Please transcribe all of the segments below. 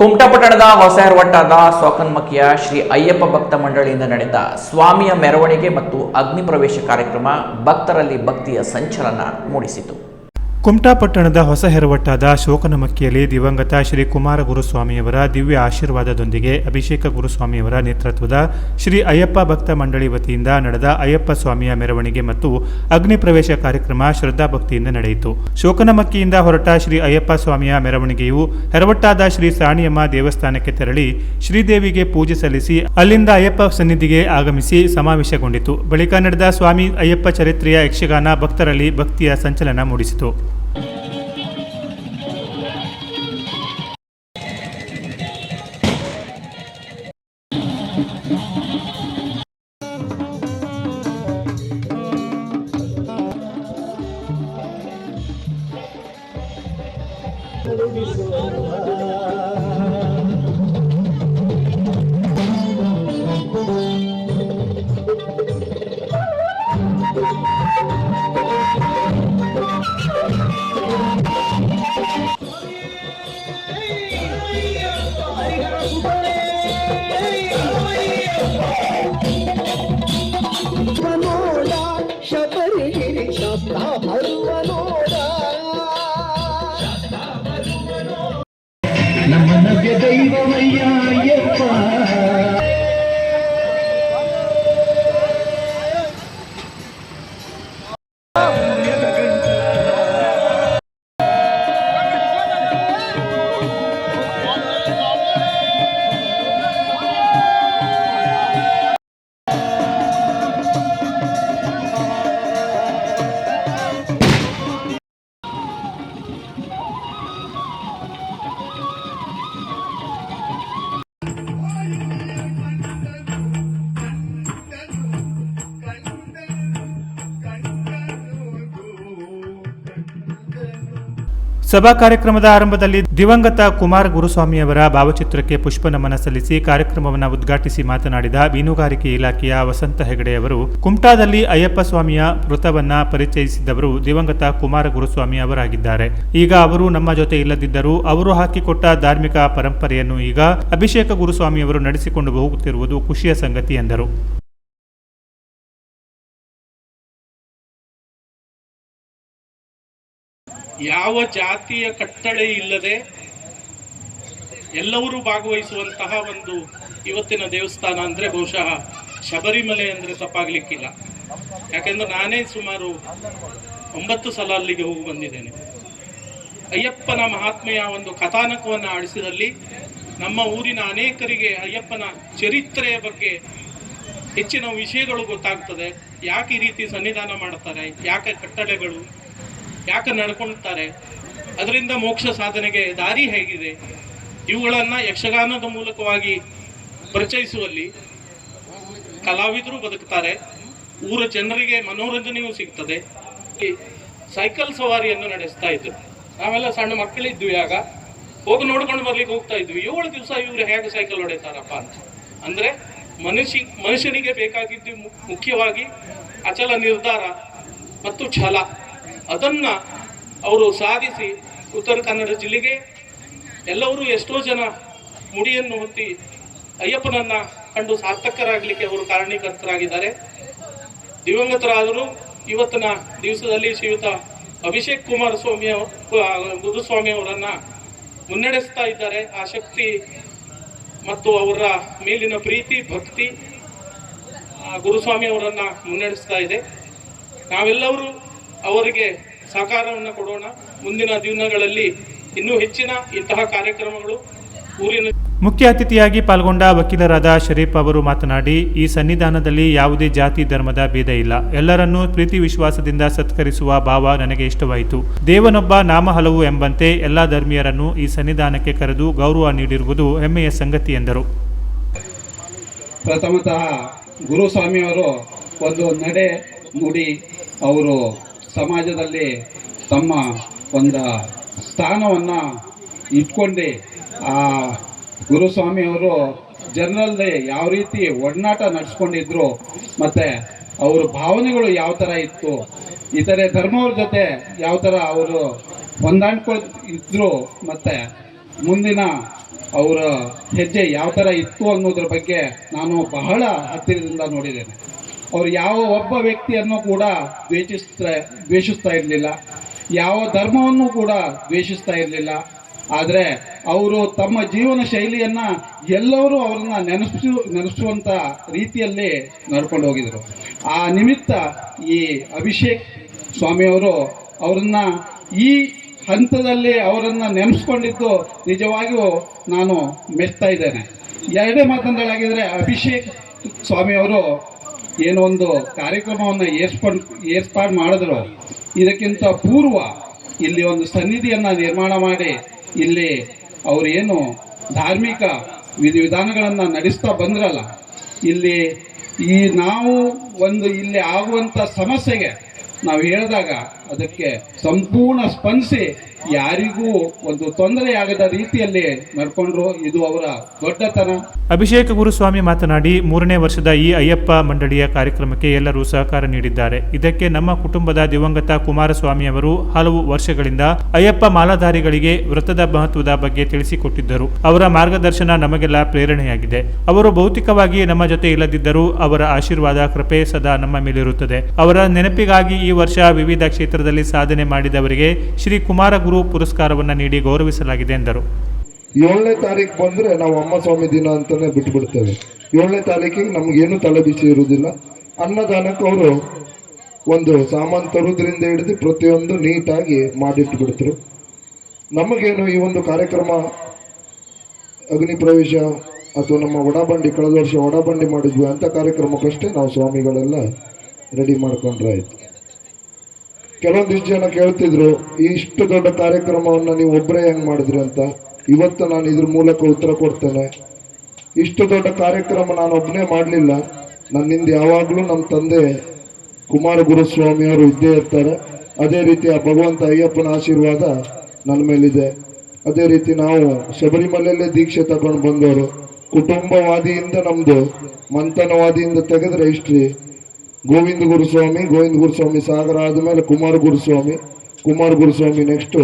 ಕುಮಟಾ ಪಟ್ಟಣದ ಹೊಸ ಹೆರವಟ್ಟಾದ ಸೋಕನ್ಮಕ್ಕಿಯ ಶ್ರೀ ಅಯ್ಯಪ್ಪ ಭಕ್ತ ಮಂಡಳಿಯಿಂದ ನಡೆದ ಸ್ವಾಮಿಯ ಮೆರವಣಿಗೆ ಮತ್ತು ಅಗ್ನಿ ಪ್ರವೇಶ ಕಾರ್ಯಕ್ರಮ ಭಕ್ತರಲ್ಲಿ ಭಕ್ತಿಯ ಸಂಚಲನ ಮೂಡಿಸಿತು. ಕುಮಟಾ ಪಟ್ಟಣದ ಹೊಸ ಹೆರವಟ್ಟಾದ ಶೋಕನಮಕ್ಕಿಯಲ್ಲಿ ದಿವಂಗತ ಶ್ರೀ ಕುಮಾರ ಗುರುಸ್ವಾಮಿಯವರ ದಿವ್ಯ ಆಶೀರ್ವಾದದೊಂದಿಗೆ ಅಭಿಷೇಕ ಗುರುಸ್ವಾಮಿಯವರ ನೇತೃತ್ವದ ಶ್ರೀ ಅಯ್ಯಪ್ಪ ಭಕ್ತ ಮಂಡಳಿ ವತಿಯಿಂದ ನಡೆದ ಅಯ್ಯಪ್ಪ ಸ್ವಾಮಿಯ ಮೆರವಣಿಗೆ ಮತ್ತು ಅಗ್ನಿ ಪ್ರವೇಶ ಕಾರ್ಯಕ್ರಮ ಶ್ರದ್ಧಾಭಕ್ತಿಯಿಂದ ನಡೆಯಿತು. ಶೋಕನಮಕ್ಕಿಯಿಂದ ಹೊರಟ ಶ್ರೀ ಅಯ್ಯಪ್ಪ ಸ್ವಾಮಿಯ ಮೆರವಣಿಗೆಯು ಹೆರವಟ್ಟಾದ ಶ್ರೀ ಸಾಣಿಯಮ್ಮ ದೇವಸ್ಥಾನಕ್ಕೆ ತೆರಳಿ ಶ್ರೀದೇವಿಗೆ ಪೂಜೆ ಸಲ್ಲಿಸಿ ಅಲ್ಲಿಂದ ಅಯ್ಯಪ್ಪ ಸನ್ನಿಧಿಗೆ ಆಗಮಿಸಿ ಸಮಾವೇಶಗೊಂಡಿತು. ಬಳಿಕ ನಡೆದ ಸ್ವಾಮಿ ಅಯ್ಯಪ್ಪ ಚರಿತ್ರೆಯ ಯಕ್ಷಗಾನ ಭಕ್ತರಲ್ಲಿ ಭಕ್ತಿಯ ಸಂಚಲನ ಮೂಡಿಸಿತು. ನಮ್ಮ ನವ್ಯ ದೈವಮಯ್ಯ ಅಯ್ಯಪ್ಪ. ಸಭಾ ಕಾರ್ಯಕ್ರಮದ ಆರಂಭದಲ್ಲಿ ದಿವಂಗತ ಕುಮಾರ ಗುರುಸ್ವಾಮಿಯವರ ಭಾವಚಿತ್ರಕ್ಕೆ ಪುಷ್ಪ ನಮನ ಸಲ್ಲಿಸಿ ಕಾರ್ಯಕ್ರಮವನ್ನು ಉದ್ಘಾಟಿಸಿ ಮಾತನಾಡಿದ ಮೀನುಗಾರಿಕೆ ಇಲಾಖೆಯ ವಸಂತ ಹೆಗಡೆಯವರು, ಕುಮಟಾದಲ್ಲಿ ಅಯ್ಯಪ್ಪ ಸ್ವಾಮಿಯ ವೃತ್ತವನ್ನ ಪರಿಚಯಿಸಿದವರು ದಿವಂಗತ ಕುಮಾರ ಗುರುಸ್ವಾಮಿ ಅವರಾಗಿದ್ದಾರೆ. ಈಗ ಅವರು ನಮ್ಮ ಜೊತೆ ಇಲ್ಲದಿದ್ದರೂ ಅವರು ಹಾಕಿಕೊಟ್ಟ ಧಾರ್ಮಿಕ ಪರಂಪರೆಯನ್ನು ಈಗ ಅಭಿಷೇಕ ಗುರುಸ್ವಾಮಿಯವರು ನಡೆಸಿಕೊಂಡು ಹೋಗುತ್ತಿರುವುದು ಖುಷಿಯ ಸಂಗತಿ ಎಂದರು. ಯಾವ ಜಾತಿಯ ಕಟ್ಟಳೆ ಇಲ್ಲದೆ ಎಲ್ಲರೂ ಭಾಗವಹಿಸುವಂತಹ ಒಂದು ಇವತ್ತಿನ ದೇವಸ್ಥಾನ ಅಂದರೆ ಬಹುಶಃ ಶಬರಿಮಲೆ ಅಂದರೆ ತಪ್ಪಾಗಲಿಕ್ಕಿಲ್ಲ. ಯಾಕೆಂದ್ರೆ ನಾನೇ ಸುಮಾರು 9 ಸಲ ಅಲ್ಲಿಗೆ ಹೋಗಿ ಬಂದಿದ್ದೇನೆ. ಅಯ್ಯಪ್ಪನ ಮಹಾತ್ಮೆಯ ಒಂದು ಕಥಾನಕವನ್ನು ಆಡಿಸಿದಲ್ಲಿ ನಮ್ಮ ಊರಿನ ಅನೇಕರಿಗೆ ಅಯ್ಯಪ್ಪನ ಚರಿತ್ರೆಯ ಬಗ್ಗೆ ಹೆಚ್ಚಿನ ವಿಷಯಗಳು ಗೊತ್ತಾಗ್ತದೆ. ಯಾಕೆ ಈ ರೀತಿ ಸನ್ನಿಧಾನ ಮಾಡ್ತಾರೆ, ಯಾಕೆ ಕಟ್ಟಳೆಗಳು, ಯಾಕೆ ನಡ್ಕೊಳ್ತಾರೆ, ಅದರಿಂದ ಮೋಕ್ಷ ಸಾಧನೆಗೆ ದಾರಿ ಹೇಗಿದೆ, ಇವುಗಳನ್ನು ಯಕ್ಷಗಾನದ ಮೂಲಕವಾಗಿ ಪರಿಚಯಿಸುವಲ್ಲಿ ಕಲಾವಿದರು ಬದುಕ್ತಾರೆ, ಊರ ಜನರಿಗೆ ಮನೋರಂಜನೆಯೂ ಸಿಗ್ತದೆ. ಸೈಕಲ್ ಸವಾರಿಯನ್ನು ನಡೆಸ್ತಾ ಇದ್ರು. ನಾವೆಲ್ಲ ಸಣ್ಣ ಮಕ್ಕಳಿದ್ವಿ, ಆಗ ಹೋಗಿ ನೋಡ್ಕೊಂಡು ಬರ್ಲಿಕ್ಕೆ ಹೋಗ್ತಾ ಇದ್ವಿ. 7 ದಿವಸ ಇವರು ಹೇಗೆ ಸೈಕಲ್ ಹೊಡೆತಾರಪ್ಪ ಅಂತ. ಅಂದ್ರೆ ಮನುಷ್ಯನಿಗೆ ಬೇಕಾಗಿದ್ದು ಮುಖ್ಯವಾಗಿ ಅಚಲ ನಿರ್ಧಾರ ಮತ್ತು ಛಲ. ಅದನ್ನ ಅವರು ಸಾಧಿಸಿ ಉತ್ತರ ಕನ್ನಡ ಜಿಲ್ಲೆಗೆ ಎಲ್ಲರೂ ಎಷ್ಟೋ ಜನ ಮುಡಿಯನ್ನು ಹೊತ್ತಿ ಅಯ್ಯಪ್ಪನನ್ನ ಕಂಡು ಸಾರ್ಥಕರಾಗಲಿಕ್ಕೆ ಅವರು ಕಾರಣೀಕರ್ತರಾಗಿದ್ದಾರೆ. ದಿವಂಗತರಾದರೂ ಇವತ್ತಿನ ದಿವಸದಲ್ಲಿ ಶ್ರೀಯುತ ಅಭಿಷೇಕ್ ಕುಮಾರ ಗುರುಸ್ವಾಮಿ ಅವರನ್ನ ಮುನ್ನಡೆಸ್ತಾ ಇದ್ದಾರೆ. ಆ ಶಕ್ತಿ ಮತ್ತು ಅವರ ಮೇಲಿನ ಪ್ರೀತಿ ಭಕ್ತಿ ಗುರುಸ್ವಾಮಿ ಅವರನ್ನ ಮುನ್ನಡೆಸ್ತಾ ಇದೆ. ನಾವೆಲ್ಲರೂ ಅವರಿಗೆ ಸಹಕಾರವನ್ನು ಕೊಡೋಣ. ಮುಂದಿನ ದಿನಗಳಲ್ಲಿ ಇನ್ನೂ ಹೆಚ್ಚಿನ ಇಂತಹ ಕಾರ್ಯಕ್ರಮಗಳು ಊರಿನ. ಮುಖ್ಯ ಅತಿಥಿಯಾಗಿ ಪಾಲ್ಗೊಂಡ ವಕೀಲರಾದ ಶರೀಫ್ ಅವರು ಮಾತನಾಡಿ, ಈ ಸನ್ನಿಧಾನದಲ್ಲಿ ಯಾವುದೇ ಜಾತಿ ಧರ್ಮದ ಭೇದ ಇಲ್ಲ, ಎಲ್ಲರನ್ನೂ ಪ್ರೀತಿ ವಿಶ್ವಾಸದಿಂದ ಸತ್ಕರಿಸುವ ಭಾವ ನನಗೆ ಇಷ್ಟವಾಯಿತು. ದೇವನೊಬ್ಬ ನಾಮ ಹಲವು ಎಂಬಂತೆ ಎಲ್ಲ ಧರ್ಮೀಯರನ್ನು ಈ ಸನ್ನಿಧಾನಕ್ಕೆ ಕರೆದು ಗೌರವ ನೀಡಿರುವುದು ಹೆಮ್ಮೆಯ ಸಂಗತಿ ಎಂದರು. ಪ್ರಥಮತಃ ಗುರುಸ್ವಾಮಿಯವರು ಒಂದು ನಡೆ ನುಡಿ, ಅವರು ಸಮಾಜದಲ್ಲಿ ತಮ್ಮ ಒಂದು ಸ್ಥಾನವನ್ನು ಇಟ್ಕೊಂಡು ಆ ಗುರುಸ್ವಾಮಿಯವರು ಜನರಲ್ಲಿ ಯಾವ ರೀತಿ ಒಡನಾಟ ನಡೆಸ್ಕೊಂಡಿದ್ರು ಮತ್ತು ಅವ್ರ ಭಾವನೆಗಳು ಯಾವ ಥರ ಇತ್ತು, ಇತರೆ ಧರ್ಮವ್ರ ಜೊತೆ ಯಾವ ಥರ ಅವರು ಹೊಂದಾಣಿಕೆ ಇದ್ರು, ಮತ್ತು ಮುಂದಿನ ಅವರ ಹೆಜ್ಜೆ ಯಾವ ಥರ ಇತ್ತು ಅನ್ನೋದ್ರ ಬಗ್ಗೆ ನಾನು ಬಹಳ ಹತ್ತಿರದಿಂದ ನೋಡಿದ್ದೇನೆ. ಅವರು ಯಾವ ಒಬ್ಬ ವ್ಯಕ್ತಿಯನ್ನು ಕೂಡ ದ್ವೇಷಿಸ್ತಾ ಇರಲಿಲ್ಲ, ಯಾವ ಧರ್ಮವನ್ನು ಕೂಡ ದ್ವೇಷಿಸ್ತಾ ಇರಲಿಲ್ಲ. ಆದರೆ ಅವರು ತಮ್ಮ ಜೀವನ ಶೈಲಿಯನ್ನು ಎಲ್ಲರೂ ಅವ್ರನ್ನ ನೆನೆಸುವಂಥ ರೀತಿಯಲ್ಲಿ ನಡ್ಕೊಂಡು ಹೋಗಿದ್ರು. ಆ ನಿಮಿತ್ತ ಈ ಅಭಿಷೇಕ್ ಸ್ವಾಮಿಯವರು ಅವರನ್ನ ಈ ಹಂತದಲ್ಲಿ ಅವರನ್ನು ನೆನೆಸ್ಕೊಂಡಿದ್ದು ನಿಜವಾಗಿಯೂ ನಾನು ಮೆಚ್ತಾ ಇದ್ದೇನೆ. ಎರಡೇ ಮಾತನಾಡಲಾಗಿದ್ದರೆ, ಅಭಿಷೇಕ್ ಸ್ವಾಮಿಯವರು ಏನೋ ಒಂದು ಕಾರ್ಯಕ್ರಮವನ್ನು ಏರ್ಪಾಡು ಮಾಡಿದ್ರು. ಇದಕ್ಕಿಂತ ಪೂರ್ವ ಇಲ್ಲಿ ಒಂದು ಸನ್ನಿಧಿಯನ್ನು ನಿರ್ಮಾಣ ಮಾಡಿ ಇಲ್ಲಿ ಅವರೇನು ಧಾರ್ಮಿಕ ವಿಧಿವಿಧಾನಗಳನ್ನು ನಡೆಸ್ತಾ ಬಂದ್ರಲ್ಲ, ನಾವು ಇಲ್ಲಿ ಆಗುವಂಥ ಸಮಸ್ಯೆಗೆ ನಾವು ಹೇಳಿದಾಗ ಅದಕ್ಕೆ ಸಂಪೂರ್ಣ ಸ್ಪಂದಿಸಿ ಯಾರಿಗೂ ಒಂದು ತೊಂದರೆಯಾಗದ ರೀತಿಯಲ್ಲಿ ನಡ್ಕೊಂಡ್ರು. ಇದು ಅವರ ದೊಡ್ಡತನ. ಅಭಿಷೇಕ ಗುರುಸ್ವಾಮಿ ಮಾತನಾಡಿ, 3ನೇ ವರ್ಷದ ಈ ಅಯ್ಯಪ್ಪ ಮಂಡಳಿಯ ಕಾರ್ಯಕ್ರಮಕ್ಕೆ ಎಲ್ಲರೂ ಸಹಕಾರ ನೀಡಿದ್ದಾರೆ. ಇದಕ್ಕೆ ನಮ್ಮ ಕುಟುಂಬದ ದಿವಂಗತ ಕುಮಾರಸ್ವಾಮಿ ಅವರು ಹಲವು ವರ್ಷಗಳಿಂದ ಅಯ್ಯಪ್ಪ ಮಾಲಾಧಾರಿಗಳಿಗೆ ವ್ರತದ ಮಹತ್ವದ ಬಗ್ಗೆ ತಿಳಿಸಿಕೊಟ್ಟಿದ್ದರು. ಅವರ ಮಾರ್ಗದರ್ಶನ ನಮಗೆಲ್ಲ ಪ್ರೇರಣೆಯಾಗಿದೆ. ಅವರು ಭೌತಿಕವಾಗಿ ನಮ್ಮ ಜೊತೆ ಇಲ್ಲದಿದ್ದರೂ ಅವರ ಆಶೀರ್ವಾದ ಕೃಪೆ ಸದಾ ನಮ್ಮ ಮೇಲಿರುತ್ತದೆ. ಅವರ ನೆನಪಿಗಾಗಿ ಈ ವರ್ಷ ವಿವಿಧ ಕ್ಷೇತ್ರದಲ್ಲಿ ಸಾಧನೆ ಮಾಡಿದವರಿಗೆ ಶ್ರೀ ಕುಮಾರ ಗುರು ಪುರಸ್ಕಾರವನ್ನು ನೀಡಿ ಗೌರವಿಸಲಾಗಿದೆ ಎಂದರು. 7ನೇ ತಾರೀಕು ಬಂದರೆ ನಾವು ಅಮ್ಮ ಸ್ವಾಮಿ ದಿನ ಅಂತಲೇ ಬಿಟ್ಟುಬಿಡ್ತೇವೆ. 7ನೇ ತಾರೀಕಿಗೆ ನಮಗೇನು ತಲೆಬಿಸಿ ಇರುವುದಿಲ್ಲ. ಅನ್ನದಾನಕ್ಕೆ ಅವರು ಒಂದು ಸಾಮಾನು ತರುವುದರಿಂದ ಹಿಡಿದು ಪ್ರತಿಯೊಂದು ನೀಟಾಗಿ ಮಾಡಿಟ್ಟುಬಿಡ್ತರು. ನಮಗೇನು ಈ ಒಂದು ಕಾರ್ಯಕ್ರಮ ಅಗ್ನಿ ಪ್ರವೇಶ ಅಥವಾ ನಮ್ಮ ಒಡಬಂಡಿ, ಕಳೆದ ವರ್ಷ ಒಡಬಂಡಿ ಮಾಡಿದ್ವಿ ಅಂತ ಕಾರ್ಯಕ್ರಮಕ್ಕಷ್ಟೇ ನಾವು ಸ್ವಾಮಿಗಳೆಲ್ಲ ರೆಡಿ ಮಾಡ್ಕೊಂಡ್ರೆ ಆಯಿತು. ಕೆಲವೊಂದಿಷ್ಟು ಜನ ಕೇಳ್ತಿದ್ರು, ಇಷ್ಟು ದೊಡ್ಡ ಕಾರ್ಯಕ್ರಮವನ್ನು ನೀವು ಒಬ್ಬರೇ ಹೆಂಗೆ ಮಾಡಿದ್ರಿ ಅಂತ. ಇವತ್ತು ನಾನು ಇದ್ರ ಮೂಲಕ ಉತ್ತರ ಕೊಡ್ತೇನೆ. ಇಷ್ಟು ದೊಡ್ಡ ಕಾರ್ಯಕ್ರಮ ನಾನು ಒಬ್ಬನೇ ಮಾಡಲಿಲ್ಲ. ನನ್ನಿಂದ ಯಾವಾಗಲೂ ನಮ್ಮ ತಂದೆ ಕುಮಾರ ಗುರುಸ್ವಾಮಿಯವರು ಇದ್ದೇ ಇರ್ತಾರೆ. ಅದೇ ರೀತಿ ಆ ಭಗವಂತ ಅಯ್ಯಪ್ಪನ ಆಶೀರ್ವಾದ ನನ್ನ ಮೇಲಿದೆ. ಅದೇ ರೀತಿ ನಾವು ಶಬರಿಮಲೆಯಲ್ಲೇ ದೀಕ್ಷೆ ತಗೊಂಡು ಬಂದವರು. ಕುಟುಂಬವಾದಿಯಿಂದ ನಮ್ಮದು ಮಂಥನವಾದಿಯಿಂದ ತೆಗೆದ್ರೆ ಹಿಸ್ಟ್ರಿ ಗೋವಿಂದ ಗುರುಸ್ವಾಮಿ ಸಾಗರ ಆದಮೇಲೆ ಕುಮಾರ ಗುರುಸ್ವಾಮಿ ನೆಕ್ಸ್ಟು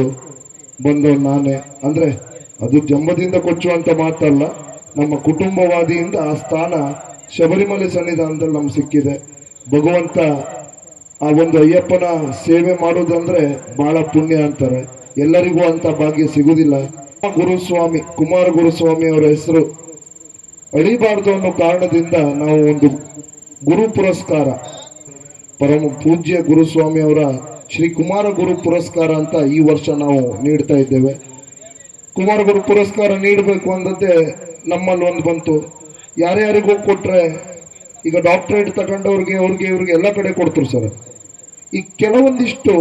ಬಂದವನು ನಾನೇ. ಅಂದರೆ ಅದು ಜಂಬದಿಂದ ಕೊಚ್ಚುವಂಥ ಮಾತಲ್ಲ, ನಮ್ಮ ಕುಟುಂಬವಾದಿಯಿಂದ ಆ ಸ್ಥಾನ ಶಬರಿಮಲೆ ಸನ್ನಿಧಾನದಲ್ಲಿ ನಮ್ಗೆ ಸಿಕ್ಕಿದೆ. ಭಗವಂತ ಆ ಒಂದು ಅಯ್ಯಪ್ಪನ ಸೇವೆ ಮಾಡೋದಂದ್ರೆ ಭಾಳ ಪುಣ್ಯ ಅಂತಾರೆ. ಎಲ್ಲರಿಗೂ ಅಂತ ಭಾಗ್ಯ ಸಿಗುವುದಿಲ್ಲ. ಕುಮಾರ ಗುರುಸ್ವಾಮಿ ಅವರ ಹೆಸರು ಅಳಿಬಾರ್ದು ಅನ್ನೋ ಕಾರಣದಿಂದ ನಾವು ಒಂದು ಗುರು ಪುರಸ್ಕಾರ, ಪರಮ ಪೂಜ್ಯ ಗುರುಸ್ವಾಮಿ ಅವರ ಶ್ರೀ ಕುಮಾರ ಗುರು ಪುರಸ್ಕಾರ ಅಂತ ಈ ವರ್ಷ ನಾವು ನೀಡ್ತಾ ಇದ್ದೇವೆ. ಕುಮಾರ ಗುರು ಪುರಸ್ಕಾರ ನೀಡಬೇಕು ಅಂದದ್ದೇ ನಮ್ಮಲ್ಲಿ ಒಂದು ಬಂತು. ಯಾರ್ಯಾರಿಗೂ ಕೊಟ್ಟರೆ, ಈಗ ಡಾಕ್ಟ್ರೇಟ್ ತಗೊಂಡವ್ರಿಗೆ ಇವ್ರಿಗೆ ಎಲ್ಲ ಕಡೆ ಕೊಡ್ತಾರೆ ಸರ್. ಈ ಕೆಲವೊಂದಿಷ್ಟು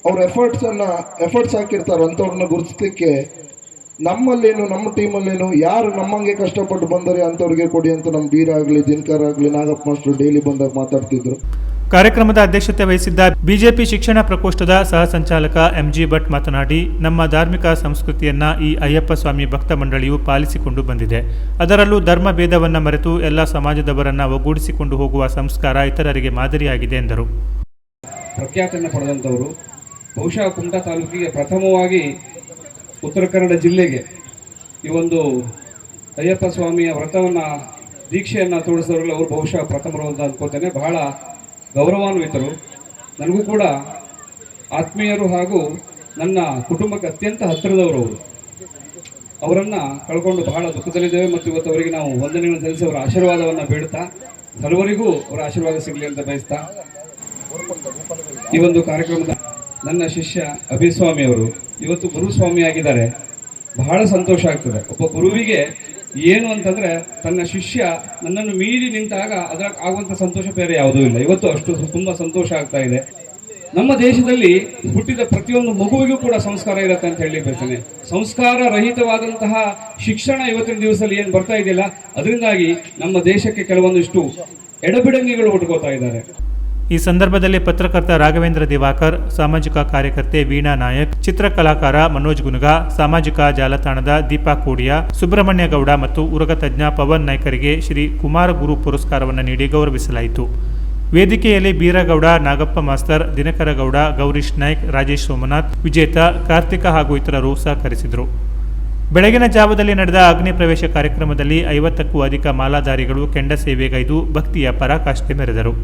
ಅವ್ರ ಎಫರ್ಟ್ಸ್ ಹಾಕಿರ್ತಾರೆ ಅಂಥವ್ರನ್ನ ಗುರುತಿಸ್ಲಿಕ್ಕೆ ನಮ್ಮಲ್ಲೇನು, ನಮ್ಮ ಟೀಮಲ್ಲೇನು ಯಾರು ನಮ್ಮಂಗೆ ಕಷ್ಟಪಟ್ಟು ಬಂದರೆ ಅಂಥವ್ರಿಗೆ ಕೊಡಿ ಅಂತ ನಮ್ಮ ಬೀರ ಆಗಲಿ, ದಿನಕರ್ ಆಗಲಿ, ನಾಗಪ್ಪ ಮಾಸ್ಟರ್ ಡೈಲಿ ಬಂದಾಗ ಮಾತಾಡ್ತಿದ್ರು. ಕಾರ್ಯಕ್ರಮದ ಅಧ್ಯಕ್ಷತೆ ವಹಿಸಿದ್ದ ಬಿಜೆಪಿ ಶಿಕ್ಷಣ ಪ್ರಕೋಷ್ಠದ ಸಹ ಸಂಚಾಲಕ ಎಂಜಿ ಭಟ್ ಮಾತನಾಡಿ, ನಮ್ಮ ಧಾರ್ಮಿಕ ಸಂಸ್ಕೃತಿಯನ್ನ ಈ ಅಯ್ಯಪ್ಪ ಸ್ವಾಮಿ ಭಕ್ತ ಮಂಡಳಿಯು ಪಾಲಿಸಿಕೊಂಡು ಬಂದಿದೆ. ಅದರಲ್ಲೂ ಧರ್ಮ ಭೇದವನ್ನು ಮರೆತು ಎಲ್ಲ ಸಮಾಜದವರನ್ನ ಒಗ್ಗೂಡಿಸಿಕೊಂಡು ಹೋಗುವ ಸಂಸ್ಕಾರ ಇತರರಿಗೆ ಮಾದರಿಯಾಗಿದೆ ಎಂದರು. ಪ್ರಖ್ಯಾತಿಯನ್ನು ಪಡೆದಂಥವರು ಬಹುಶಃ ಕುಮಟಾ ತಾಲೂಕಿಗೆ ಪ್ರಥಮವಾಗಿ ಉತ್ತರ ಕನ್ನಡ ಜಿಲ್ಲೆಗೆ ಈ ಒಂದು ಅಯ್ಯಪ್ಪ ಸ್ವಾಮಿಯ ವ್ರತವನ್ನು ದೀಕ್ಷೆಯನ್ನು ತೋರಿಸಿದವರಲ್ಲಿ ಅವರು ಬಹುಶಃ ಪ್ರಥಮರು ಅಂತ ಅಂದ್ಕೋತೇನೆ. ಬಹಳ ಗೌರವಾನ್ವಿತರು, ನನಗೂ ಕೂಡ ಆತ್ಮೀಯರು ಹಾಗೂ ನನ್ನ ಕುಟುಂಬಕ್ಕೆ ಅತ್ಯಂತ ಹತ್ತಿರದವರು. ಅವರನ್ನು ಕಳ್ಕೊಂಡು ಬಹಳ ದುಃಖದಲ್ಲಿದ್ದೇವೆ ಮತ್ತು ಇವತ್ತು ಅವರಿಗೆ ನಾವು ವಂದನೆಗಳನ್ನು ಸಲ್ಲಿಸಿ ಅವರ ಆಶೀರ್ವಾದವನ್ನು ಬೇಡ್ತಾ ಸರ್ವರಿಗೂ ಅವರ ಆಶೀರ್ವಾದ ಸಿಗಲಿ ಅಂತ ಬಯಸ್ತಾ ಈ ಒಂದು ಕಾರ್ಯಕ್ರಮದ ನನ್ನ ಶಿಷ್ಯ ಅಭಿಸ್ವಾಮಿ ಅವರು ಇವತ್ತು ಗುರುಸ್ವಾಮಿ ಆಗಿದ್ದಾರೆ. ಬಹಳ ಸಂತೋಷ ಆಗ್ತದೆ. ಒಬ್ಬ ಗುರುವಿಗೆ ಏನು ಅಂತಂದ್ರೆ ತನ್ನ ಶಿಷ್ಯ ನನ್ನನ್ನು ಮೀರಿ ನಿಂತಾಗ ಅದರ ಆಗುವಂಥ ಸಂತೋಷ ಬೇರೆ ಯಾವುದೂ ಇಲ್ಲ. ಇವತ್ತು ಅಷ್ಟು ತುಂಬ ಸಂತೋಷ ಆಗ್ತಾ ಇದೆ. ನಮ್ಮ ದೇಶದಲ್ಲಿ ಹುಟ್ಟಿದ ಪ್ರತಿಯೊಂದು ಮಗುವಿಗೂ ಕೂಡ ಸಂಸ್ಕಾರ ಇರುತ್ತೆ ಅಂತ ಹೇಳಿ ಬಯಸ್ತೇನೆ. ಸಂಸ್ಕಾರ ರಹಿತವಾದಂತಹ ಶಿಕ್ಷಣ ಇವತ್ತಿನ ದಿವಸದಲ್ಲಿ ಏನು ಬರ್ತಾ ಇದೆಯಲ್ಲ, ಅದರಿಂದಾಗಿ ನಮ್ಮ ದೇಶಕ್ಕೆ ಕೆಲವೊಂದಿಷ್ಟು ಎಡಬಿಡಂಗಿಗಳು ಹುಟ್ಟುಕೋತಾ ಇದ್ದಾರೆ. ಈ ಸಂದರ್ಭದಲ್ಲಿ ಪತ್ರಕರ್ತ ರಾಘವೇಂದ್ರ ದಿವಾಕರ್, ಸಾಮಾಜಿಕ ಕಾರ್ಯಕರ್ತೆ ವೀಣಾ ನಾಯಕ್, ಚಿತ್ರಕಲಾಕಾರ ಮನೋಜ್ ಗುನುಗಾ, ಸಾಮಾಜಿಕ ಜಾಲತಾಣದ ದೀಪಾ ಕೋಡಿಯಾ, ಸುಬ್ರಹ್ಮಣ್ಯ ಗೌಡ ಮತ್ತು ಉರಗ ತಜ್ಞ ಪವನ್ ನಾಯ್ಕರಿಗೆ ಶ್ರೀ ಕುಮಾರ ಗುರು ಪುರಸ್ಕಾರವನ್ನು ನೀಡಿ ಗೌರವಿಸಲಾಯಿತು. ವೇದಿಕೆಯಲ್ಲಿ ಬೀರಗೌಡ, ನಾಗಪ್ಪ ಮಾಸ್ತರ್, ದಿನಕರ ಗೌಡ, ಗೌರೀಶ್ ನಾಯ್ಕ್, ರಾಜೇಶ್ ಸೋಮನಾಥ್, ವಿಜೇತ, ಕಾರ್ತಿಕ ಹಾಗೂ ಇತರರು ಸಹಕರಿಸಿದರು. ಬೆಳಗಿನ ಜಾವದಲ್ಲಿ ನಡೆದ ಅಗ್ನಿ ಪ್ರವೇಶ ಕಾರ್ಯಕ್ರಮದಲ್ಲಿ 50ಕ್ಕೂ ಅಧಿಕ ಮಾಲಾಧಾರಿಗಳು ಕೆಂಡ ಸೇವೆಗೈದು ಭಕ್ತಿಯ ಪರಾಕಾಷ್ಠೆ ಮೆರೆದರು.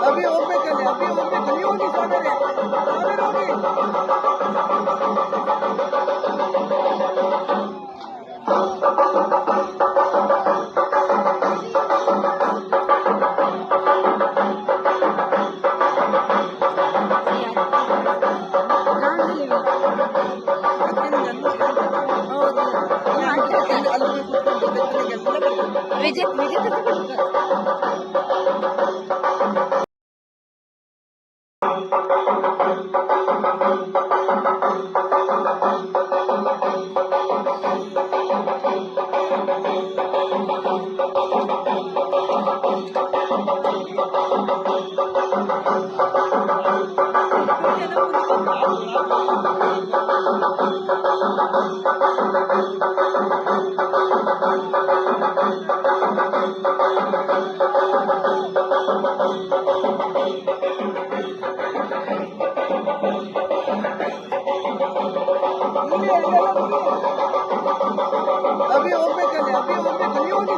अभी होगी सागर है। विजय अभी होगी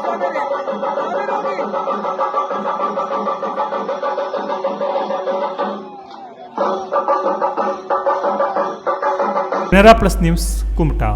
सागर है। Canara plus news Kumta.